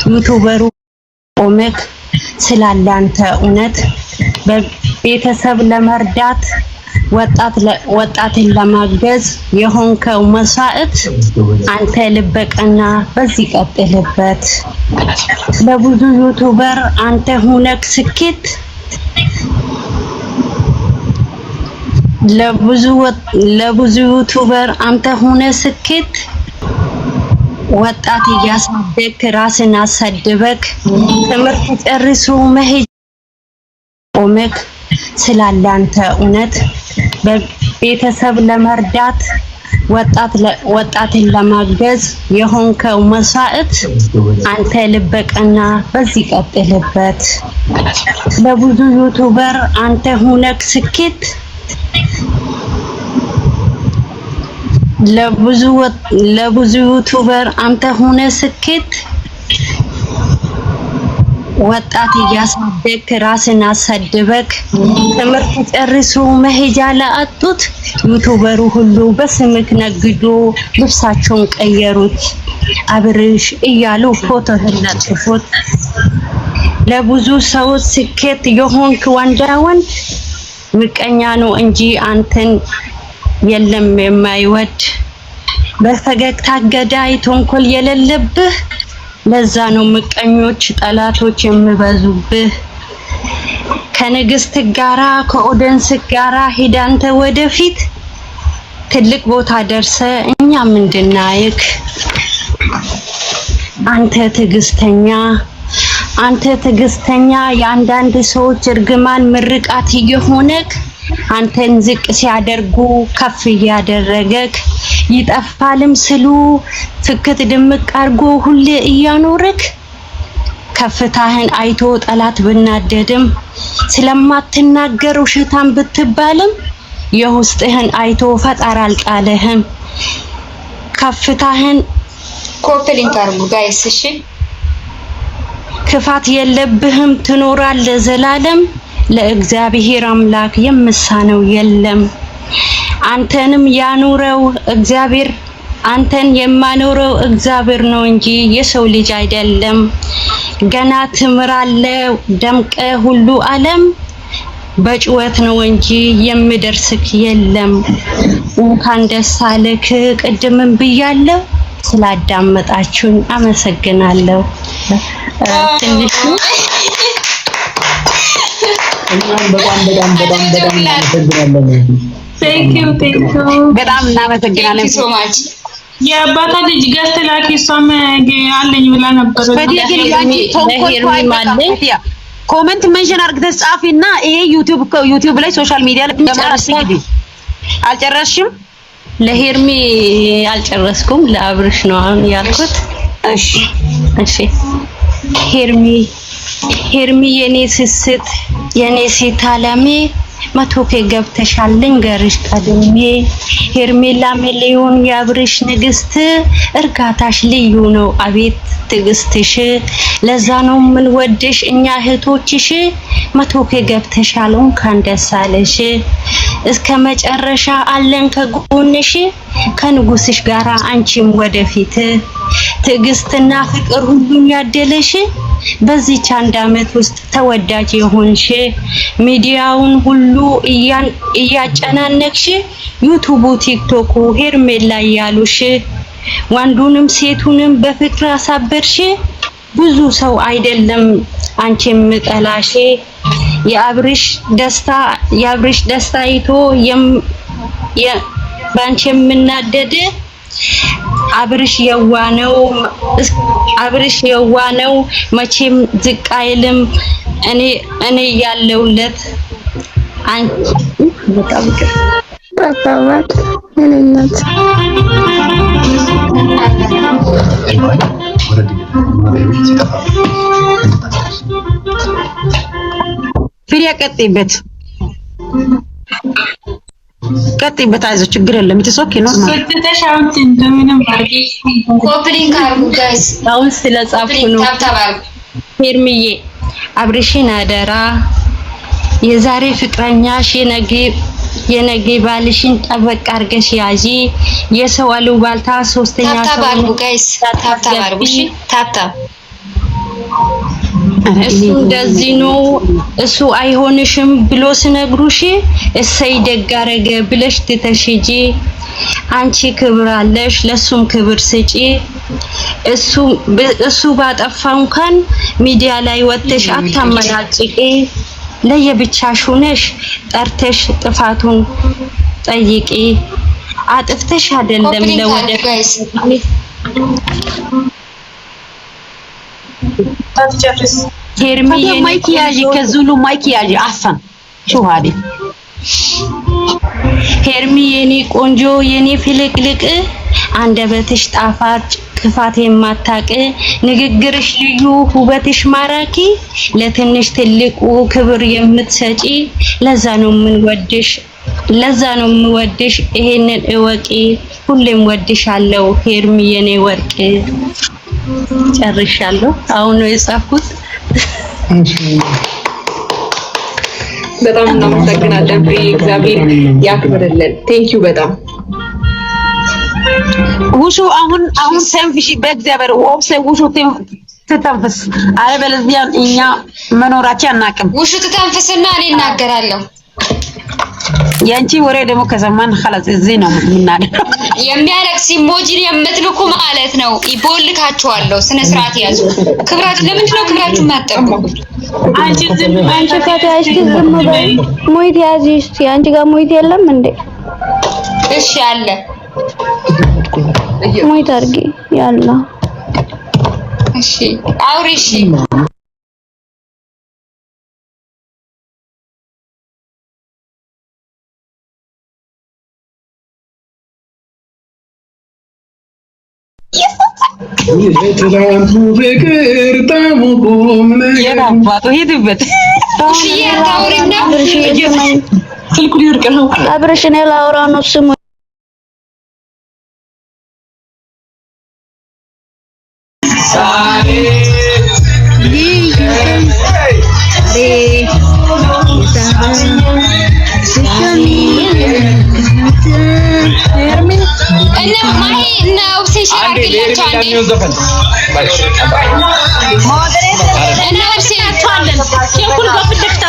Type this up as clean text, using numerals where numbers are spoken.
ዩቲዩበሩ ኦሜክ ስላላንተ እውነት በቤተሰብ ለመርዳት ወጣትን ለማገዝ የሆንከው መስዋዕት አንተ ልበቀና በዚህ ቀጥልበት። ለብዙ ዩቲዩበር አንተ ሆነክ ስኬት ለብዙ ዩቲዩበር አንተ ሆነ ስኬት ወጣት እያሳደግክ ራስን አሳድበክ ትምህርት ጨርሶ መሄድ ኦሜክ ስላላንተ እውነት በቤተሰብ ለመርዳት ወጣትን ለማገዝ የሆንከው መስዋዕት አንተ ልበቀና በዚህ ቀጥልበት። ለብዙ ዩቲዩበር አንተ ሆነክ ስኬት ለብዙ ዩቲዩበር አንተ ሆነ ስኬት ወጣት እያሳደግክ ራስን አሳድበክ ትምህርት ጨርሶ መሄጃ ለአጡት ዩቲዩበሩ ሁሉ በስምክ ነግዶ ልብሳቸውን ቀየሩት አብርሽ እያሉ ፎቶህን ለጥፉት። ለብዙ ሰው ስኬት የሆንክ ወንዳወን ምቀኛ ነው እንጂ አንተን የለም የማይወድ በፈገግታ ገዳይ ተንኮል የሌለብህ ለዛ ነው ምቀኞች ጠላቶች የሚበዙብህ። ከንግስት ጋራ ከኦደንስ ጋራ ሄዳንተ ወደፊት ትልቅ ቦታ ደርሰ እኛ ምንድናይክ አንተ ትዕግስተኛ የአንዳንድ ሰዎች እርግማን ምርቃት እየሆነክ አንተን ዝቅ ሲያደርጉ ከፍ እያደረገክ ይጠፋልም ስሉ ፍክት ድምቅ አርጎ ሁሌ እያኖርክ ከፍታህን አይቶ ጠላት ብናደድም ስለማትናገር ውሸታም ብትባልም የውስጥህን አይቶ ፈጣሪ አልጣለህም። ከፍታህን ኮፕሊንግ አርጉ ጋይስ እሺ። ክፋት የለብህም ትኖራለህ ዘላለም ለእግዚአብሔር አምላክ የምሳነው የለም። አንተንም ያኑረው እግዚአብሔር አንተን የማኖረው እግዚአብሔር ነው እንጂ የሰው ልጅ አይደለም። ገና ትምራለህ ደምቀ ሁሉ ዓለም በጭወት ነው እንጂ የሚደርስክ የለም። እንኳን ደስ አለክ ቅድምም ብያለሁ። ስላዳመጣችሁኝ አመሰግናለሁ። ትንሽ Thank you. በጣም እናመሰግናለን። so much የአባታ ልጅ ገዝተ ላኪ እሷም አለኝ ብላ ነበር። ኮሜንት ሜንሽን አርግተሽ ጻፊና ይሄ ዩቲዩብ ላይ ሶሻል ሚዲያ ላይ ጨርሽ እንግዲህ አልጨረስሽም? ለሄርሚ አልጨረስኩም ለአብርሽ ነው ያልኩት። እሺ ሄርሚ የኔ ስስት የኔ ሴት አለሜ መቶኬ ገብተሻል ልንገርሽ ቀድሜ ሄርሜላ ሚሊዮን የአብርሽ ንግስት እርጋታሽ ልዩ ነው አቤት ትግስትሽ ለዛ ነው ምን ወድሽ እኛ እህቶችሽ መቶኬ ገብተሻል እንኳን ደስ አለሽ እስከ መጨረሻ አለን ከጎንሽ ከንጉስሽ ጋራ አንቺም ወደፊት ትግስትና ፍቅር ሁሉን ያደለሽ በዚህ አንድ አመት ውስጥ ተወዳጅ የሆንሽ ሚዲያውን ሁሉ እያጨናነቅሽ ዩቲዩብ ቲክቶክ ሄርሜላ ያሉሽ ወንዱንም ሴቱንም በፍቅር አሳበርሽ ብዙ ሰው አይደለም አንቺም ጠላሽ የአብርሽ ደስታ አይቶ ባንቺ የምናደድ አብርሽ የዋነው መቼም ዝቅ አይልም እኔ ያለውለት በቃ እኔነት ፍሪያ ቀጥይበት አይዞህ ችግር የለም ኢትሶኬ ነው ስትተሻውት እንደምንም አርጊ ኮፕሊንግ አርጉ ጋይስ አሁን ስለጻፍኩ ነው ሄርሚዬ አብርሽን አደራ የዛሬ ፍቅረኛሽ የነገ ባልሽን ጠበቅ አርገሽ ያዢ የሰው አሉባልታ ሶስተኛ ሰው ታብታብ አርጉ ጋይስ ታብታብ አርጉ እሺ ታብታብ እሱ እንደዚህ ነው እሱ አይሆንሽም ብሎ ሲነግሩሽ እሰይ ደግ አደረገ ብለሽ ትተሽጂ አንቺ ክብር አለሽ ለሱም ክብር ስጪ እሱ ባጠፋው እንኳን ሚዲያ ላይ ወጥተሽ አታመናጭቂ ለየብቻሽ ሆነሽ ጠርተሽ ጥፋቱን ጠይቂ አጥፍተሽ አይደለም ለወደፊት ሄርሚዬ ማይኪያጅ ከዙሉ ማይኪያጅ አፈን ሹሃዲ ሄርሚዬ የኔ ቆንጆ የኔ ፍልቅልቅ አንደበትሽ ጣፋጭ ክፋት የማታቅ ንግግርሽ ልዩ ውበትሽ ማራኪ ለትንሽ ትልቁ ክብር የምትሰጪ ለዛ ነው የምወድሽ ይሄንን እወቂ ሁሌም ወድሻለሁ ሄርሚዬ የኔ ወርቅ ጨርሻለሁ አሁን ነው የጻፍኩት በጣም እናመሰግናለን እግዚአብሔር ያክብርልን ቴንኪው በጣም ውሹ አሁን ሰንፍሽ በእግዚአብሔር ወብሰ ውሹ ትተንፍስ አለበለዚያ እኛ መኖራችን አናውቅም ውሹ ትተንፍስና እኔ እናገራለሁ ያንቺ ወሬ ደግሞ ከሰማን خلاص እዚህ ነው የምናደርገው የሚያለቅስ ኢሞጂን የምትልኩ ማለት ነው ይቦልካችኋለሁ ስነ ስርዓት ያዙ ክብራችሁ ለምንድን ነው ክብራችሁ ማጠብቁት አንቺ ከተያዝሽ ዝም በይ ሞይት ያዝሽ አንቺ ጋር ሞይት የለም እንዴ እሺ አለ ሞይት አድርጊ ያላ እሺ አውሪ እሺ የትላንቱ ፍቅር ታሙቁም የራባቱ ሄድበት እሺ ያታውሪና ስልኩ ሊወርቅ ነው አብረሽኔ ላውራ ነው ስሙ እና ማይ ነው ሲሻርግላችሁ አንዴ እና ሲያቷለን ሸኩል በፍልክታ